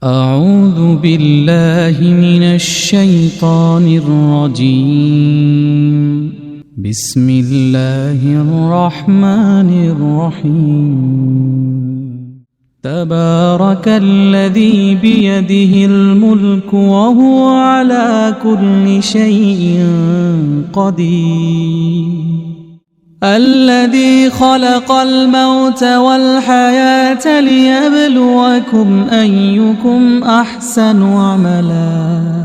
أعوذ بالله من الشيطان الرجيم. بسم الله الرحمن الرحيم. تبارك الذي بيده الملك وهو على كل شيء قدير. الذي خلق الموت والحياة ليبلوكم أيكم أحسن عملا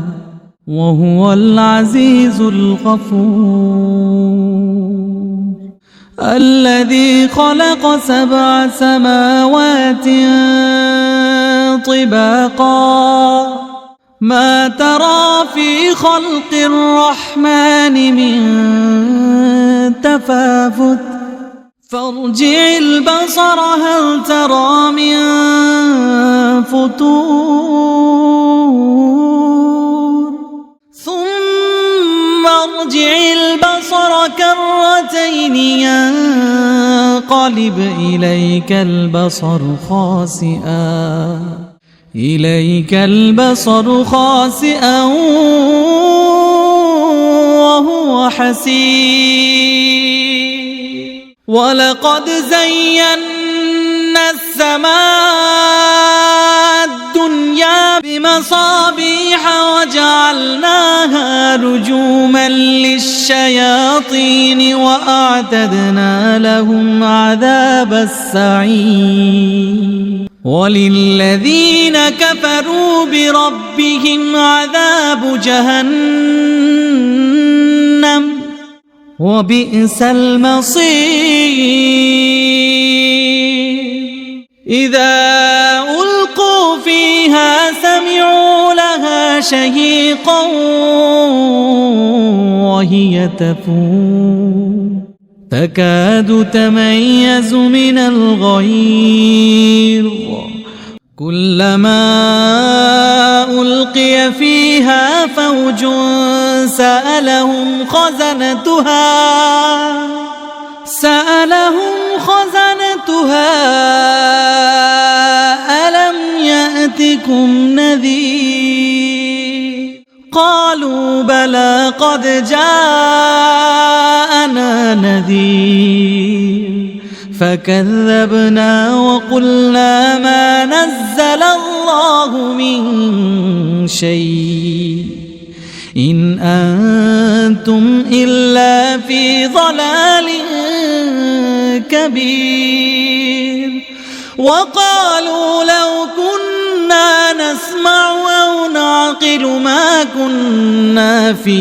وهو العزيز الغفور. الذي خلق 7 سماوات طباقا ما ترى في خلق الرحمن من تفاوت فارجع البصر هل ترى من فطور ثم ارجع البصر كرتين ينقلب إليك البصر خاسئا وهو حسير. ولقد زينا السماء الدنيا بمصابيح وجعلناها رجوما للشياطين وأعتدنا لهم عذاب السعير. وللذين كفروا بربهم عذاب جهنم وبئس المصير. إذا ألقوا فيها سمعوا لها شهيقا وهي تفور تكاد تميز من الغيظ كلما ألقي فيها فوج سألهم خزنتها ألم يأتكم نذير قالوا بلى قد جاءنا نذير فكذبنا وقلنا ما نزل الله من شيء إن أنتم إلا في ضلال كبير. وقالوا لو كنا نسمع أو نعقل ما كنا في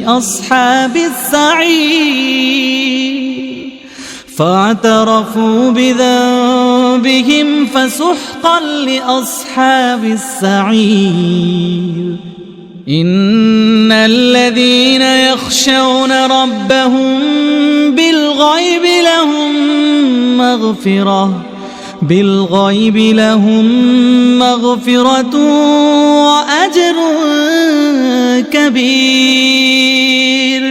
أصحاب السعير فاعترفوا بذنبهم فسحقا لأصحاب السعير. إن الذين يخشون ربهم بالغيب لهم مغفرة وأجر كبير.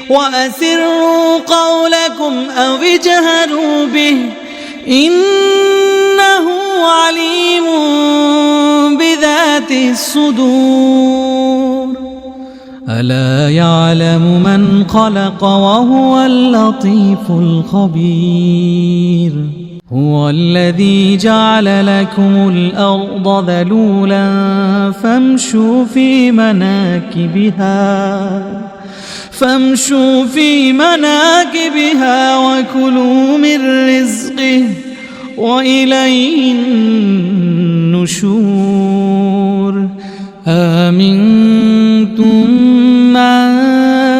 وأسروا قولكم أو اجهروا به إنه عليم بذات الصدور. ألا يعلم من خلق وهو اللطيف الخبير. هو الذي جعل لكم الأرض ذلولا فامشوا في مناكبها وكلوا من رزقه وإليه النشور. آمنتم من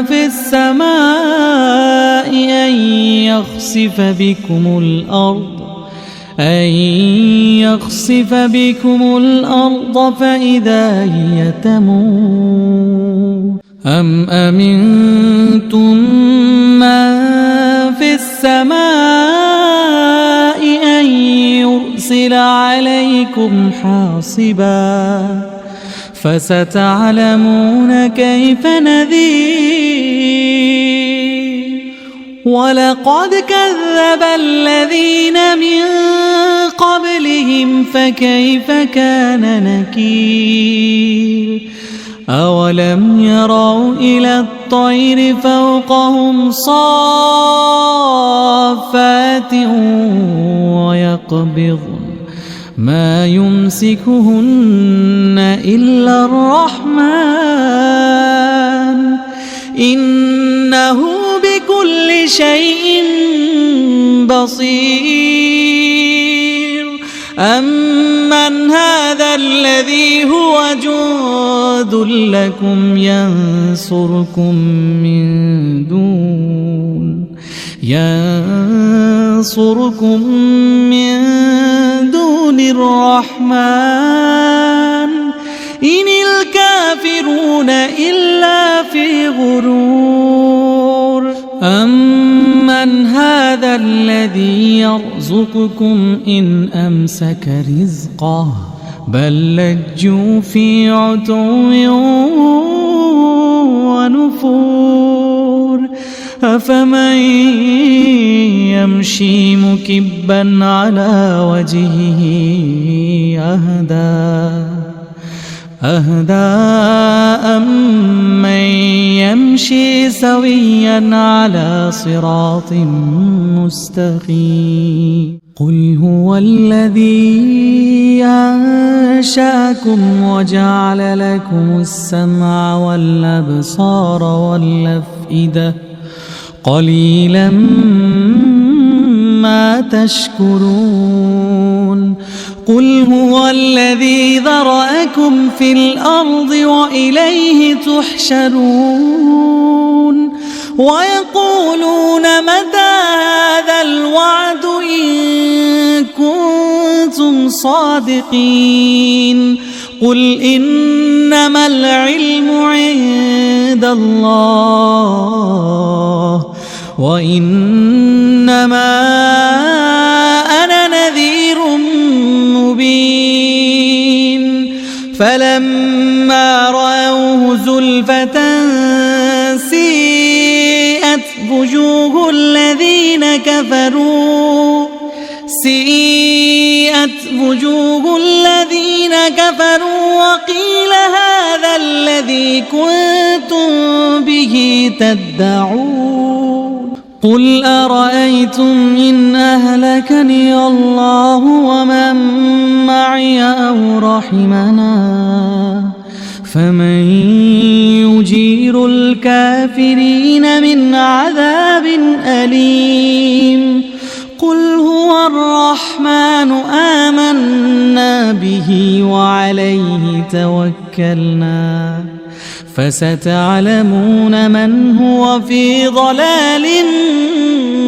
في السماء أن يخسف بكم الأرض فإذا هي تمور أم أمنتم من في السماء أن يرسل عليكم حاصبا فستعلمون كيف نذير. ولقد كذب الذين من قبلهم فكيف كان نكير أولم يروا إلى الطير فوقهم صافات ويقبضن ما يمسكهن إلا الرحمن إنه بكل شيء بصير أمن هذا الذي هو جند لكم ينصركم من دون الرحمن إن الكافرون إلا في غرور أمن هذا الذي يرزقكم إن أمسك رزقه بل لجوا في عتو ونفور أفمن يمشي مكبا على وجهه أهدى أمن يمشي سويا على صراط مستقيم قل هو الذي أنشأكم وجعل لكم السمع والأبصار والأفئدة قليلا ما تشكرون قل هو الذي ذرأكم في الأرض وإليه تحشرون ويقولون متى هذا الوعد إن كنتم صادقين قل إنما العلم عند الله وإنما أنا نذير مبين فلما رأوه زلفة سيئت وجوه الذين كفروا وقيل هذا الذي كنتم به تدعون قل أرأيتم إن أهلكني الله ومن معي أو رحمنا فمن يجير الكافرين من عذاب أليم قل هو الرحمن آمنا به وعليه توكلنا فستعلمون من هو في ضلال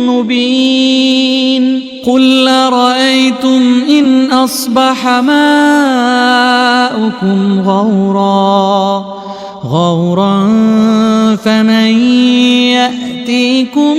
مبين قل أرأيتم إن أصبح ماؤكم غورا فمن يأتيكم